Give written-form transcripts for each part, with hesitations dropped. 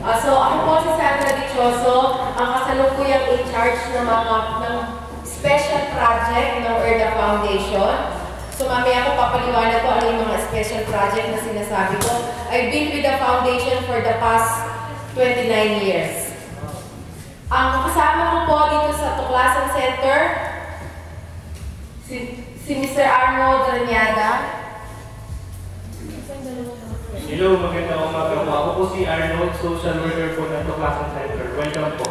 So ako po si Sandra Dichoso, ang kasalukuyang in charge ng special project ng Erda Foundation. So mamaya ako papaliwanag ko ano yung mga special project na sinasabi ko. I've been with the foundation for the past 29 years. Ang kasama ko po dito sa Tuklasan Center, si Mr. Arnold Raniaga. Hello, magandang umaga po. Ako po si Arnold, social worker po ng Tuklasan Center. Welcome po.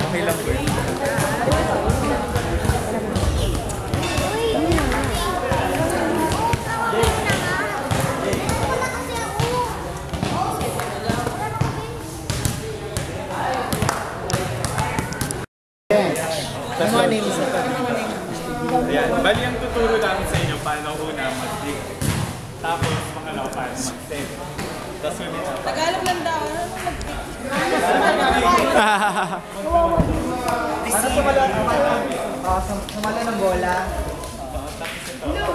Okay lang po. Ayan, bali ang tuturo namin sa inyo paano una mag-dig. Tapos pangalawa paano mag-step. Tapos ulit. Tagalog lang daw. Sumala ng bola.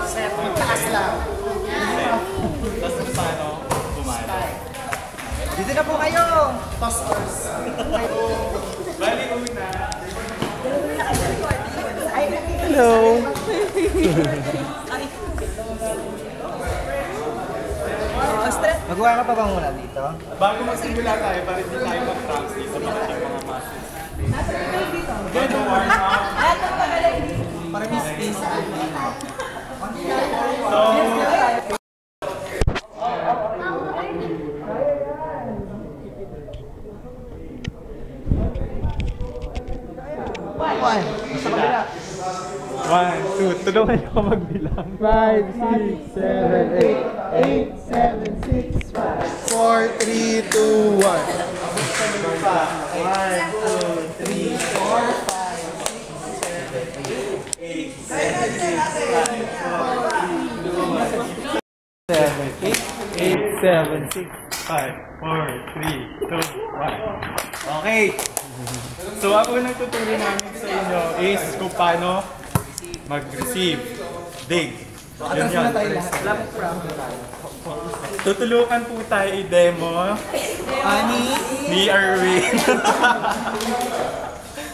Step. Taas lang. Tapos paano bumala. Dito na po kayo. Toss-toss. Bali una. Hello. Magawa ka pa ba muna dito? Bago magsimula tayo, para hindi tayo mag-practice sa mga muscles. Gano warm up. Para may space. So, one, two, tulungan niyo ako magbilang. 5, 6, 7, 8, 8, 7, 6, 5, 4, 3, 2, 1. 1, 2, 3, 4, 5, 4, 3, 2, 1. Okay. So, ako nang tuturo namin sa inyo is kung paano mag-receive, dig. Yun yun. Tutulungan po tayo i-demo ni Erwin.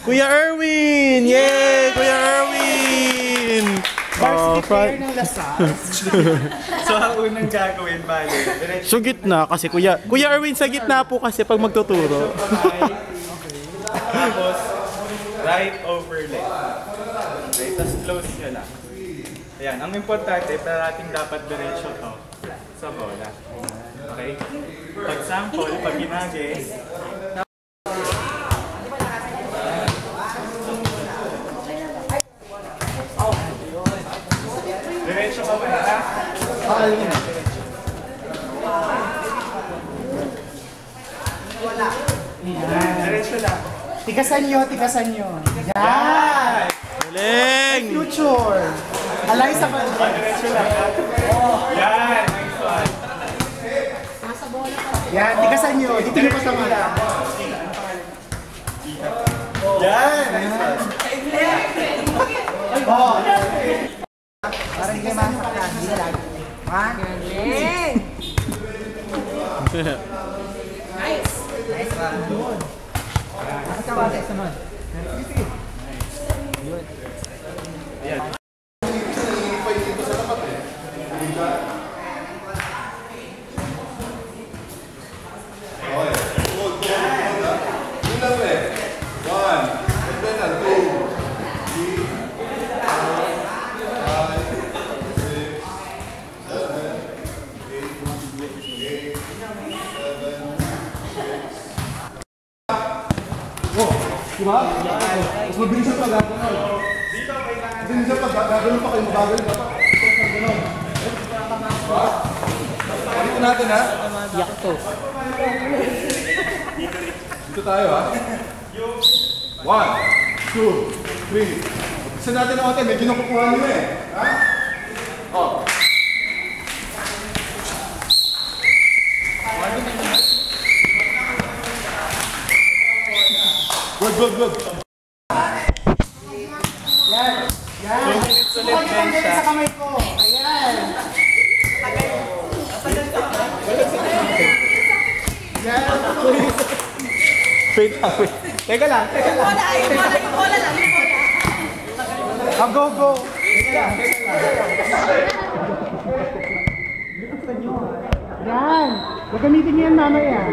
Kuya Erwin! Yay! Kuya Erwin! So, ang unang gagawin, bali. So, gitna kasi Kuya Erwin sa gitna po kasi pag magtuturo. Tapos, right over left. Okay, tapos close nyo lang. Ayan, ang importante, parating dapat diretso to sa bola. Okay? Pag sample, pag ginagis, diretso ka ba ha? Diretso lang. Tikasan nyo. Yan! Galing! Future! Alay sa pa. Diretso lang ha? Yan! Next one. Yan, tikasan nyo. Dito nyo pa sa mala. Yan! Next one. Oh! Para hindi kayo masaktan. Hindi lang. Galing! Nice! Nice one. Bakit ka wate? Sunod. Ayan. Diba? Mas mabilis ang pag-gagawin. Hindi siya pag-gagawin pa kayo, magagawin dapat. Dito natin ha? Yakto. Dito tayo ha? 1, 2, 3. Isa natin ang konti, may kinukukuha nyo eh. Ha? Oh. good, good. 2 minutes ulit din siya. Sa kamay ko. Ayan. Wait lang, wait. Teka lang. Yung bola lang. Go, go. Yan. Gagamitin niyo yan mamaya.